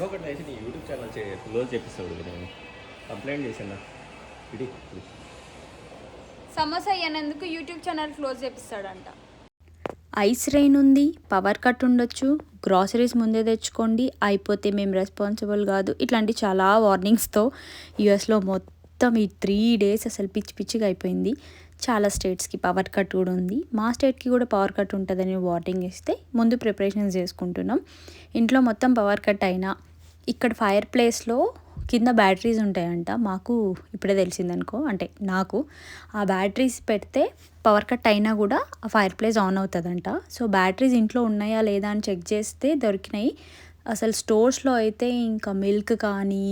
ఒకటి అయితే నీ యూట్యూబ్ ఛానల్ క్లోజ్ చేపిస్తాడు నేను కంప్లైంట్ చేసిన ఇది సమోసా అయ్యనందుకు యూట్యూబ్ ఛానల్ క్లోజ్ చేపిస్తాడంట. ఐస్ రెయిన్ ఉంది, పవర్ కట్ ఉండొచ్చు, గ్రాసరీస్ ముందే తెచ్చుకోండి, అయిపోతే మేము రెస్పాన్సిబుల్ కాదు, ఇట్లాంటి చాలా వార్నింగ్స్తో యూఎస్లో మొత్తం ఈ 3 days అసలు పిచ్చి పిచ్చిగా అయిపోయింది. చాలా స్టేట్స్కి పవర్ కట్ కూడా ఉంది. మా స్టేట్కి కూడా పవర్ కట్ ఉంటుందని వార్నింగ్ ఇస్తే ముందు ప్రిపరేషన్స్ చేసుకుంటున్నాం. ఇంట్లో మొత్తం పవర్ కట్ అయినా ఇక్కడ ఫైర్ ప్లేస్లో కింద బ్యాటరీస్ ఉంటాయంట. మాకు ఇప్పుడే తెలిసిందనుకో, అంటే నాకు ఆ బ్యాటరీస్ పెడితే పవర్ కట్ అయినా కూడా ఆ ఫైర్ ప్లేస్ ఆన్ అవుతుందంట. సో బ్యాటరీస్ ఇంట్లో ఉన్నాయా లేదా అని చెక్ చేస్తే దొరికినాయి. అసలు స్టోర్స్లో అయితే ఇంకా మిల్క్ కానీ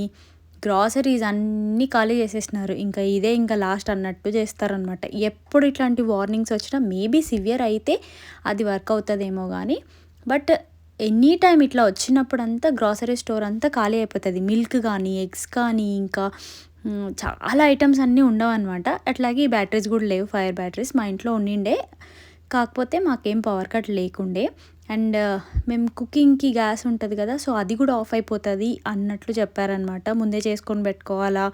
గ్రాసరీస్ అన్నీ ఖాళీ చేసేసినారు. ఇంకా ఇదే ఇంకా లాస్ట్ అన్నట్టు చేస్తారనమాట. ఎప్పుడు ఇట్లాంటి వార్నింగ్స్ వచ్చినా మేబీ సివియర్ అయితే అది వర్క్ అవుతుందేమో కానీ, బట్ ఎనీ టైం ఇట్లా వచ్చినప్పుడంతా గ్రాసరీ స్టోర్ అంతా ఖాళీ అయిపోతుంది. మిల్క్ కానీ ఎగ్స్ కానీ ఇంకా చాలా ఐటమ్స్ అన్నీ ఉండవు అనమాట. అట్లాగే ఈ బ్యాటరీస్ కూడా లేవు, ఫైర్ బ్యాటరీస్ మా ఇంట్లో ఉండిండే, కాకపోతే మాకేం పవర్ కట్ లేకుండే. అండ్ మేము కుకింగ్కి గ్యాస్ ఉంటుంది కదా, సో అది కూడా ఆఫ్ అయిపోతుంది అన్నట్లు చెప్పారనమాట. ముందే చేసుకొని పెట్టుకోవాలా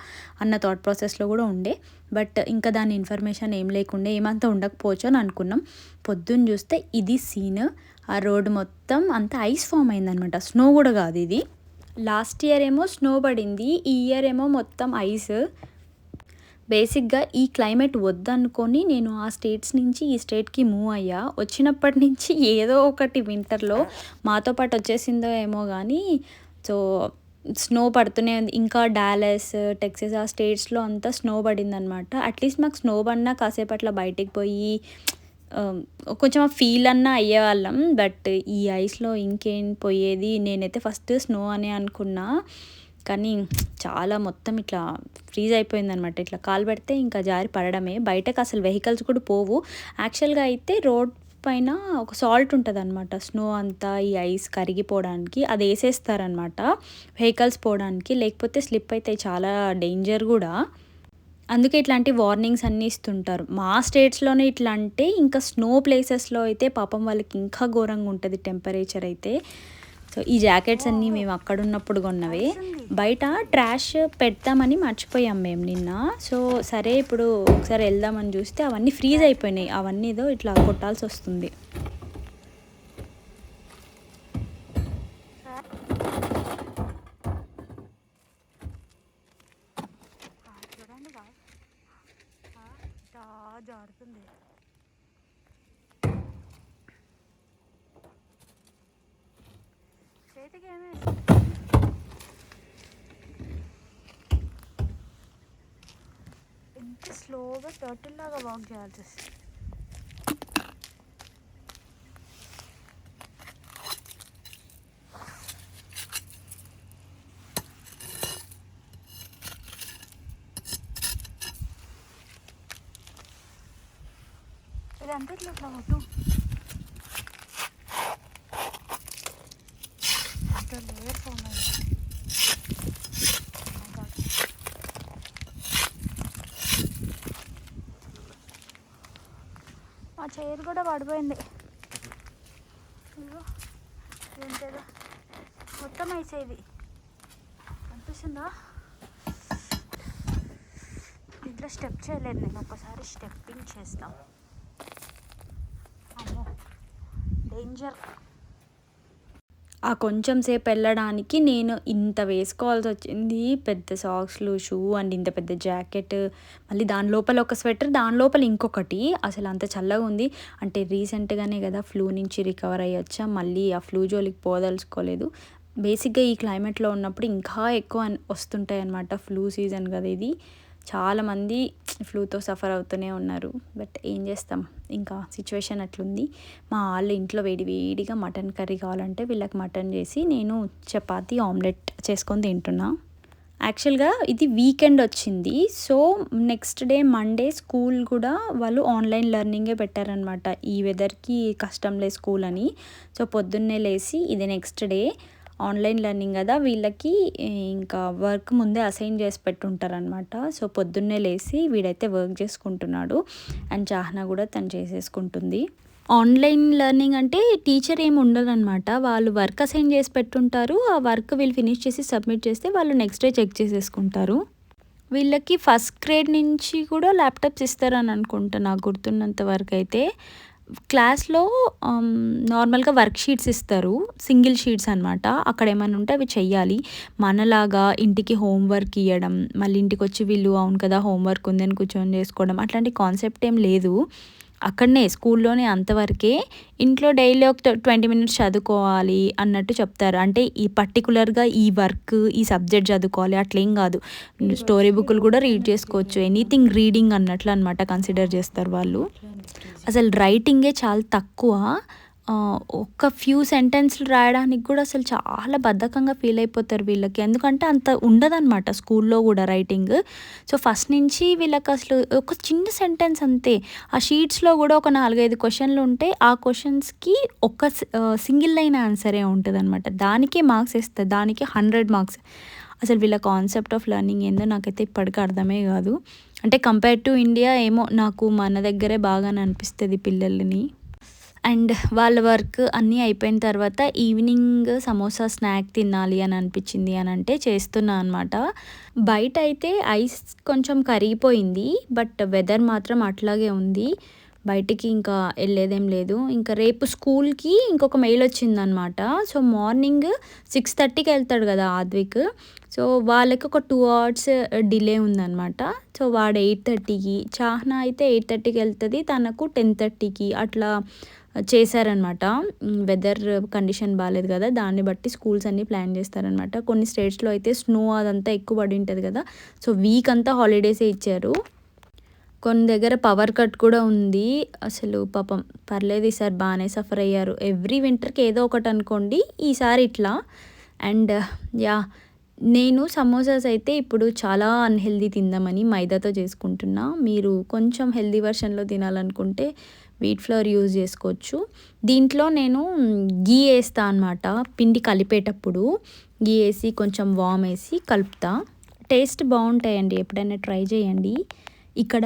అన్న థాట్ ప్రాసెస్లో కూడా ఉండే, బట్ ఇంకా దాని ఇన్ఫర్మేషన్ ఏం లేకుండే, ఏమంతా ఉండకపోవచ్చు అని అనుకున్నాం. పొద్దున్న చూస్తే ఇది సీన్. ఆ రోడ్డు మొత్తం అంతా ఐస్ ఫామ్ అయిందనమాట. స్నో కూడా కాదు ఇది. లాస్ట్ ఇయర్ ఏమో స్నో పడింది, ఈ ఇయర్ ఏమో మొత్తం ఐస్. బేసిక్గా ఈ క్లైమేట్ వద్దనుకొని నేను ఆ స్టేట్స్ నుంచి ఈ స్టేట్కి మూవ్ అయ్యా. వచ్చినప్పటి నుంచి ఏదో ఒకటి వింటర్లో మాతో పాటు వచ్చేసిందో ఏమో కానీ, సో స్నో పడుతూనే ఉంది. ఇంకా డాలస్, టెక్సస్ ఆ స్టేట్స్లో అంతా స్నో పడిందనమాట. అట్లీస్ట్ మాకు స్నో పడినా కాసేపు అట్లా బయటికి పోయి కొంచెం ఫీల్ అన్నా అయ్యేవాళ్ళం. బట్ ఈ ఐస్లో ఇంకేం పోయేది. నేనైతే ఫస్ట్ స్నో అని అనుకున్నా, కానీ చాలా మొత్తం ఇట్లా ఫ్రీజ్ అయిపోయిందనమాట. ఇట్లా కాలు పెడితే ఇంకా జారి పడడమే. బయటకు అసలు వెహికల్స్ కూడా పోవు. యాక్చువల్గా అయితే రోడ్ పైన ఒక సాల్ట్ ఉంటుంది అనమాట, స్నో అంతా ఈ ఐస్ కరిగిపోవడానికి అది వేసేస్తారనమాట వెహికల్స్ పోవడానికి, లేకపోతే స్లిప్ అయితే చాలా డేంజర్ కూడా. అందుకే ఇట్లాంటి వార్నింగ్స్ అన్నీ ఇస్తుంటారు. మా స్టేట్స్లోనే ఇట్లా అంటే ఇంకా స్నో ప్లేసెస్లో అయితే పాపం వాళ్ళకి ఇంకా ఘోరంగా ఉంటుంది టెంపరేచర్ అయితే. సో ఈ జాకెట్స్ అన్నీ మేము అక్కడ ఉన్నప్పుడు కొన్నవే. బయట ట్రాష్ పెడతామని మర్చిపోయాం మేము నిన్న. సో సరే ఇప్పుడు ఒకసారి వెళ్దామని చూస్తే అవన్నీ ఫ్రీజ్ అయిపోయినాయి. అవన్నీ ఏదో ఇట్లా కొట్టాల్సి వస్తుంది. జారుతుంది. చేతికి ఏమే ఎంత స్లోగా టర్టిల్ లాగా వాక్ చేయాల్సి వస్తుంది. ఇదంతా ఇట్లా కొట్టు. లేయర్ ఫామ్ అయింది. మా చైర్ కూడా పడిపోయింది. ఏంటేదో మొత్తం వేసేది అనిపిస్తుందా. ఇంట్లో స్టెప్ చేయలేదు నేను, ఒకసారి స్టెప్పింగ్ చేస్తాం. అమ్మో డేంజర్. ఆ కొంచెం సేపు వెళ్ళడానికి నేను ఇంత వేసుకోవాల్సి వచ్చింది. పెద్ద సాక్స్లు, షూ అండ్ ఇంత పెద్ద జాకెట్, మళ్ళీ దాని లోపల ఒక స్వెటర్, దాని లోపల ఇంకొకటి. అసలు అంత చల్లగా ఉంది. అంటే రీసెంట్గానే కదా ఫ్లూ నుంచి రికవర్ అయ్యొచ్చా, మళ్ళీ ఆ ఫ్లూ జోలికి పోదలుచుకోలేదు. బేసిక్గా ఈ క్లైమేట్లో ఉన్నప్పుడు ఇంకా ఎక్కువ వస్తుంటాయి అన్నమాట. ఫ్లూ సీజన్ కదా ఇది. చాలామంది ఫ్లూతో సఫర్ అవుతూనే ఉన్నారు. బట్ ఏం చేస్తాం, ఇంకా సిచ్యువేషన్ అట్లుంది. మా వాళ్ళు ఇంట్లో వేడి వేడిగా మటన్ కర్రీ కావాలంటే వీళ్ళకి మటన్ చేసి నేను చపాతీ ఆమ్లెట్ చేసుకొని తింటున్నా. యాక్చువల్గా ఇది వీకెండ్ వచ్చింది. So next day Monday school కూడా వాళ్ళు ఆన్లైన్ లెర్నింగే పెట్టారనమాట. ఈ వెదర్కి కష్టంలే స్కూల్ అని. సో పొద్దున్నే లేసి ఇది నెక్స్ట్ డే ఆన్లైన్ లెర్నింగ్ కదా, వీళ్ళకి ఇంకా వర్క్ ముందే అసైన్ చేసి పెట్టుంటారనమాట. సో పొద్దున్నే లేసి వీడైతే వర్క్ చేసుకుంటున్నాడు అండ్ చాహ్నా కూడా తను చేసేసుకుంటుంది. ఆన్లైన్ లెర్నింగ్ అంటే టీచర్ ఏమి ఉండదనమాట. వాళ్ళు వర్క్ అసైన్ చేసి పెట్టుంటారు. ఆ వర్క్ వీళ్ళు ఫినిష్ చేసి సబ్మిట్ చేస్తే వాళ్ళు నెక్స్ట్ డే చెక్ చేసేసుకుంటారు. వీళ్ళకి ఫస్ట్ గ్రేడ్ నుంచి కూడా ల్యాప్టాప్స్ ఇస్తారని అనుకుంటా నాకు గుర్తున్నంత వరకు అయితే. క్లాస్లో నార్మల్గా వర్క్ షీట్స్ ఇస్తారు, సింగిల్ షీట్స్ అనమాట. అక్కడ ఏమైనా ఉంటే అవి చెయ్యాలి. మనలాగా ఇంటికి హోంవర్క్ ఇవ్వడం, మళ్ళీ ఇంటికి వచ్చి వీళ్ళు అవును కదా హోంవర్క్ ఉందని కూర్చొని చేసుకోవడం అట్లాంటి కాన్సెప్ట్ ఏం లేదు. అక్కడనే స్కూల్లోనే అంతవరకే. ఇంట్లో డైలీ ఒక 20 మినిట్స్ చదువుకోవాలి అన్నట్టు చెప్తారు. అంటే ఈ పర్టికులర్గా ఈ వర్క్ ఈ సబ్జెక్ట్ చదువుకోవాలి అట్లేం కాదు. స్టోరీ బుక్లు కూడా రీడ్ చేసుకోవచ్చు. ఎనీథింగ్ రీడింగ్ అన్నట్లు అనమాట కన్సిడర్ చేస్తారు వాళ్ళు. అసలు రైటింగే చాలా తక్కువ. ఒక ఫ్యూ సెంటెన్స్లు రాయడానికి కూడా అసలు చాలా బద్ధకంగా ఫీల్ అయిపోతారు వీళ్ళకి. ఎందుకంటే అంత ఉండదన్నమాట స్కూల్లో కూడా రైటింగ్. సో ఫస్ట్ నుంచి వీళ్ళకి అసలు ఒక చిన్న సెంటెన్స్ అంతే. ఆ షీట్స్లో కూడా ఒక 4-5 క్వశ్చన్లు ఉంటే ఆ క్వశ్చన్స్కి ఒక సింగిల్ లైన్ ఆన్సరే ఉంటుంది అనమాట. దానికే మార్క్స్ ఇస్తారు, దానికి 100 మార్క్స్. అసలు వీళ్ళ కాన్సెప్ట్ ఆఫ్ లెర్నింగ్ ఏందో నాకైతే ఇప్పటికీ అర్థమే కాదు. అంటే కంపేర్ టు ఇండియా ఏమో నాకు మన దగ్గరే బాగా అనిపిస్తుంది పిల్లల్ని. అండ్ వాళ్ళ వర్క్ అన్నీ అయిపోయిన తర్వాత ఈవినింగ్ సమోసా స్నాక్ తినాలి అని అనిపించింది అని అంటే చేస్తున్నా అనమాట. బయట అయితే ఐస్ కొంచెం కరిగిపోయింది, బట్ వెదర్ మాత్రం అట్లాగే ఉంది. బయటికి ఇంకా వెళ్ళేదేం లేదు. ఇంకా రేపు స్కూల్కి ఇంకొక మెయిల్ వచ్చిందనమాట. సో మార్నింగ్ 6:30కి వెళ్తాడు కదా ఆద్విక్. సో వాళ్ళకి ఒక 2 hours డిలే ఉందన్నమాట. సో వాడు 8:30కి, చాహ్నా అయితే 8:30కి వెళ్తుంది, తనకు 10:30కి అట్లా చేశారనమాట. వెదర్ కండిషన్ బాగాలేదు కదా, దాన్ని బట్టి స్కూల్స్ అన్నీ ప్లాన్ చేస్తారనమాట. కొన్ని స్టేట్స్లో అయితే స్నో అదంతా ఎక్కువ పడి ఉంటుంది కదా, సో వీక్ అంతా హాలిడేసే ఇచ్చారు. కొన్ని దగ్గర పవర్ కట్ కూడా ఉంది. అసలు పాపం పర్లేదు, ఈసారి బాగానే సఫర్ అయ్యారు. ఎవ్రీ వింటర్కి ఏదో ఒకటి అనుకోండి, ఈసారి ఇట్లా. అండ్ నేను సమోసాస్ అయితే ఇప్పుడు చాలా అన్హెల్దీ తిందామని మైదాతో చేసుకుంటున్నా. మీరు కొంచెం హెల్దీ వర్షన్లో తినాలనుకుంటే వీట్ ఫ్లోర్ యూజ్ చేసుకోవచ్చు. దీంట్లో నేను గీ వేస్తా అనమాట. పిండి కలిపేటప్పుడు గీ వేసి కొంచెం వామ్ వేసి కలుపుతా. టేస్ట్ బాగుంటాయండి, ఎప్పుడైనా ట్రై చేయండి. ఇక్కడ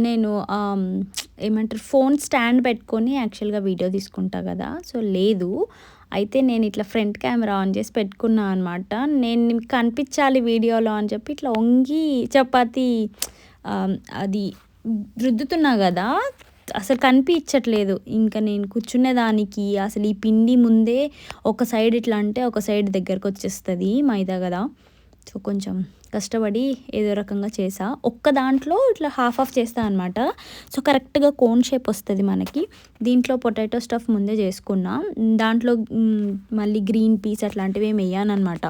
నేను ఏమంటారు ఫోన్ స్టాండ్ పెట్టుకొని యాక్చువల్గా వీడియో తీసుకుంటా కదా, సో లేదు. అయితే నేను ఇట్లా ఫ్రంట్ కెమెరా ఆన్ చేసి పెట్టుకున్నా అనమాట. నేను మీకు కనిపించాలి వీడియోలో అని చెప్పి ఇట్లా వంగి చపాతి అది రుద్దుతున్నా కదా, అసలు కనిపించట్లేదు. ఇంకా నేను కూర్చునేదానికి అసలు ఈ పిండి ముందే ఒక సైడ్ ఇట్లా అంటే ఒక సైడ్ దగ్గరకు వచ్చేస్తుంది మైదా కదా. సో కొంచెం కష్టపడి ఏదో రకంగా చేసా. ఒక్క దాంట్లో ఇట్లా హాఫ్ చేస్తా అనమాట. సో కరెక్ట్గా కోన్ షేప్ వస్తుంది మనకి. దీంట్లో పొటాటో స్టఫ్ ముందే చేసుకున్నా. దాంట్లో మళ్ళీ గ్రీన్ పీస్ అట్లాంటివి ఏమి వేయనమాట.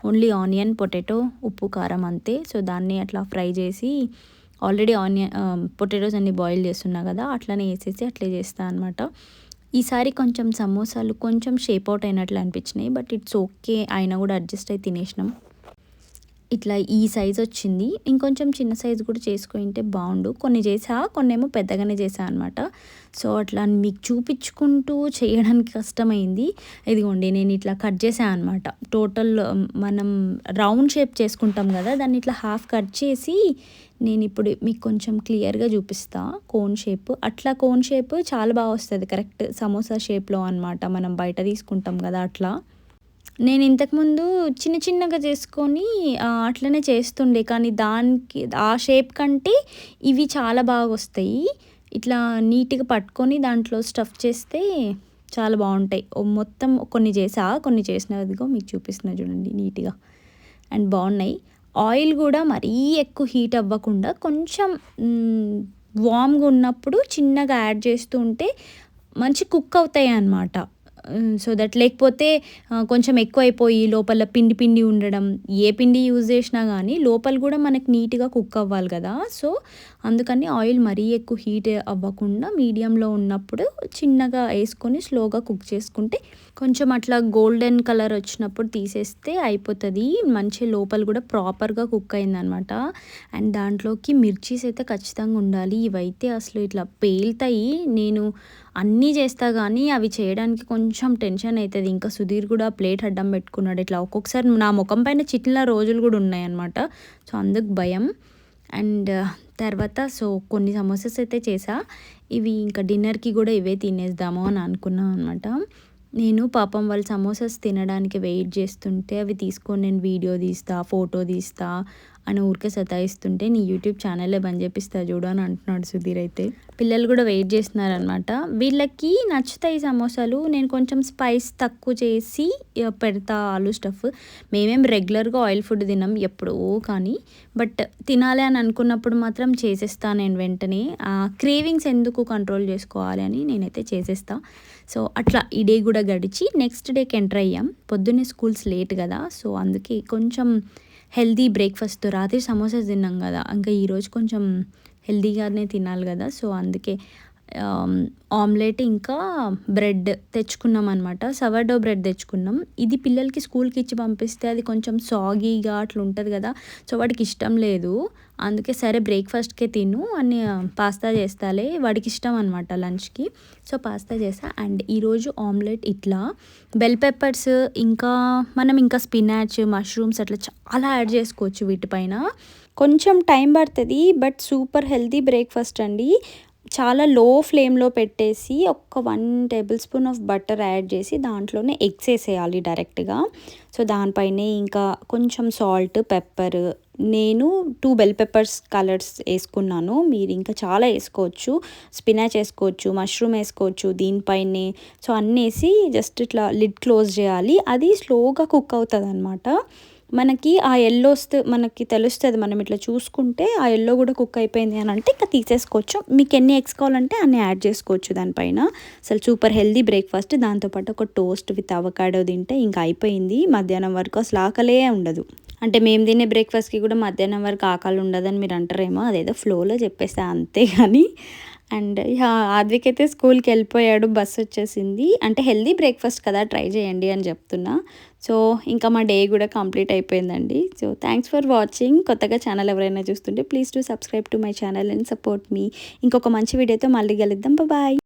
ఓన్లీ ఆనియన్, పొటాటో, ఉప్పు, కారం అంతే. సో దాన్ని అట్లా ఫ్రై చేసి ఆల్రెడీ పొటాటోస్ అన్ని బాయిల్ చేస్తున్నా కదా, అట్లనే వేసేసి అట్లే చేస్తాను అనమాట. ఈసారి కొంచెం సమోసాలు కొంచెం షేప్ అవుట్ అయినట్లు అనిపించినాయి, బట్ ఇట్స్ ఓకే, అయినా కూడా అడ్జస్ట్ అయి తినేసినాం. ఇట్లా ఈ సైజ్ వచ్చింది. ఇంకొంచెం చిన్న సైజు కూడా చేసుకుంటే బాగుండు. కొన్ని చేసా, కొన్ని ఏమో పెద్దగానే చేసా అనమాట. సో అట్లా మీకు చూపించుకుంటూ చేయడానికి కష్టమైంది. ఇదిగోండి నేను ఇట్లా కట్ చేసాను అనమాట. టోటల్ మనం రౌండ్ షేప్ చేసుకుంటాం కదా, దాన్ని ఇట్లా హాఫ్ కట్ చేసి నేను ఇప్పుడు మీకు కొంచెం క్లియర్గా చూపిస్తా. కోన్ షేప్, అట్లా కోన్ షేప్ చాలా బాగా వస్తుంది, కరెక్ట్ సమోసా షేప్లో అనమాట. మనం బయట తీసుకుంటాం కదా అట్లా. నేను ఇంతకుముందు చిన్నగా చేసుకొని అట్లనే చేస్తుండే, కానీ దానికి ఆ షేప్ కంటే ఇవి చాలా బాగా వస్తాయి. ఇట్లా నీట్గా పట్టుకొని దాంట్లో స్టఫ్ చేస్తే చాలా బాగుంటాయి. మొత్తం కొన్ని చేసినదిగో మీకు చూపిస్తున్నా చూడండి నీట్గా, అండ్ బాగున్నాయి. ఆయిల్ కూడా మరీ ఎక్కువ హీట్ అవ్వకుండా కొంచెం వామ్గా ఉన్నప్పుడు చిన్నగా యాడ్ చేస్తూ ఉంటే మంచి కుక్ అవుతాయి అన్నమాట. సో దట్ లేకపోతే కొంచెం ఎక్కువ అయిపోయి లోపల పిండి ఉండడం, ఏ పిండి యూజ్ చేసినా కానీ లోపల కూడా మనకి నీట్గా కుక్ అవ్వాలి కదా. సో అందుకని ఆయిల్ మరీ ఎక్కువ హీట్ అవ్వకుండా మీడియంలో ఉన్నప్పుడు చిన్నగా వేసుకొని స్లోగా కుక్ చేసుకుంటే కొంచెం అట్లా గోల్డెన్ కలర్ వచ్చినప్పుడు తీసేస్తే అయిపోతుంది. మంచి లోపల కూడా ప్రాపర్గా కుక్ అయిందనమాట. అండ్ దాంట్లోకి మిర్చీస్ అయితే ఖచ్చితంగా ఉండాలి. ఇవైతే అసలు ఇట్లా పేలుతాయి. నేను అన్నీ చేస్తా కానీ అవి చేయడానికి కొంచెం టెన్షన్ అవుతుంది. ఇంకా సుధీర్ కూడా ప్లేట్ అడ్డం పెట్టుకున్నాడు. ఇట్లా ఒక్కొక్కసారి నా ముఖం పైన చిట్లిన రోజులు కూడా ఉన్నాయన్నమాట. సో అందుకు భయం. అండ్ తర్వాత సో కొన్ని సమోసాస్ అయితే చేసా. ఇవి ఇంకా డిన్నర్కి కూడా ఇవే తినేద్దాము అని అనుకున్నాను అనమాట. నేను పాపం వాళ్ళు సమోసాస్ తినడానికి వెయిట్ చేస్తుంటే అవి తీసుకొని నేను వీడియో తీస్తా, ఫోటో తీస్తా అని ఊరికే సతాయిస్తుంటే నీ యూట్యూబ్ ఛానలే బంద్ చేపిస్తా చూడు అని అంటున్నాడు సుధీర్ అయితే. పిల్లలు కూడా వెయిట్ చేస్తున్నారనమాట. వీళ్ళకి నచ్చుతాయి సమోసాలు. నేను కొంచెం స్పైస్ తక్కువ చేసి పెడతా ఆలు స్టఫ్. మేమేం రెగ్యులర్గా ఆయిల్ ఫుడ్ తినాం ఎప్పుడో కానీ, బట్ తినాలి అని అనుకున్నప్పుడు మాత్రం చేసేస్తా నేను వెంటనే. క్రేవింగ్స్ ఎందుకు కంట్రోల్ చేసుకోవాలి అని నేనైతే చేసేస్తా. సో అట్లా ఈ డే కూడా గడిచి నెక్స్ట్ డేకి ఎంటర్ అయ్యాం. పొద్దున్నే స్కూల్స్ లేట్ కదా, సో అందుకే కొంచెం హెల్దీ బ్రేక్ఫాస్ట్. రాత్రి సమోసాస్ తిన్నాం కదా, ఇంకా ఈరోజు కొంచెం హెల్దీగానే తినాలి కదా, సో అందుకే ఆమ్లెట్ ఇంకా బ్రెడ్ తెచ్చుకున్నాం అనమాట. సవర్డో బ్రెడ్ తెచ్చుకున్నాం. ఇది పిల్లలకి స్కూల్కి ఇచ్చి పంపిస్తే అది కొంచెం సాగీగా అట్లా ఉంటుంది కదా, సో వాడికి ఇష్టం లేదు. అందుకే సరే బ్రేక్ఫాస్ట్కే తిను అని పాస్తా చేస్తాలే, వాడికి ఇష్టం అనమాట లంచ్కి. సో పాస్తా చేసా. అండ్ ఈరోజు ఆమ్లెట్ ఇట్లా బెల్ పెప్పర్స్ ఇంకా మనం ఇంకా స్పినాచ్, మష్రూమ్స్ అట్లా చాలా యాడ్ చేసుకోవచ్చు వీటిపైన. కొంచెం టైం పడుతుంది బట్ సూపర్ హెల్తీ బ్రేక్ఫాస్ట్ అండి. చాలా లో ఫ్లేమ్లో పెట్టేసి ఒక 1 table spoon of butter add చేసి దాంట్లోనే ఎగ్స్ వేసేయాలి డైరెక్ట్గా. సో దానిపైనే ఇంకా కొంచెం సాల్ట్, పెప్పర్, నేను 2 బెల్ పెప్పర్స్ కలర్స్ వేసుకున్నాను. మీరు ఇంకా చాలా వేసుకోవచ్చు. స్పినాచ్ వేసుకోవచ్చు, మష్రూమ్ వేసుకోవచ్చు దీనిపైనే. సో అన్నీ వేసి జస్ట్ ఇట్లా లిడ్ క్లోజ్ చేయాలి. అది స్లోగా కుక్ అవుతుంది అనమాట. మనకి ఆ ఎల్లో వస్తే మనకి తెలుస్తుంది, మనం ఇట్లా చూసుకుంటే ఆ ఎల్లో కూడా కుక్ అయిపోయింది అని అంటే ఇంకా తీసేసుకోవచ్చు. మీకు ఎన్ని ఎగ్స్ కావాలంటే అన్ని యాడ్ చేసుకోవచ్చు దానిపైన. అసలు సూపర్ హెల్దీ బ్రేక్ఫాస్ట్. దాంతోపాటు ఒక టోస్ట్ విత్ అవకాడో తింటే ఇంకా అయిపోయింది. మధ్యాహ్నం వరకు అసలు ఆకలే ఉండదు. అంటే మేము తినే బ్రేక్ఫాస్ట్కి కూడా మధ్యాహ్నం వరకు ఆకలి ఉండదని మీరు అంటారేమో, అదేదో ఫ్లోలో చెప్పేసా అంతే. కానీ అండ్ ఆద్విక్ అయితే స్కూల్కి వెళ్ళిపోయాడు, బస్సు వచ్చేసింది. అంటే హెల్దీ బ్రేక్ఫాస్ట్ కదా, ట్రై చేయండి అని చెప్తున్నా. సో ఇంకా మా డే కూడా కంప్లీట్ అయిపోయిందండి. So thanks for watching. కొత్తగా ఛానల్ ఎవరైనా చూస్తుంటే please to subscribe to my channel and support మీ. ఇంకొక మంచి వీడియోతో మళ్ళీ కలుద్దాం. బాయ్.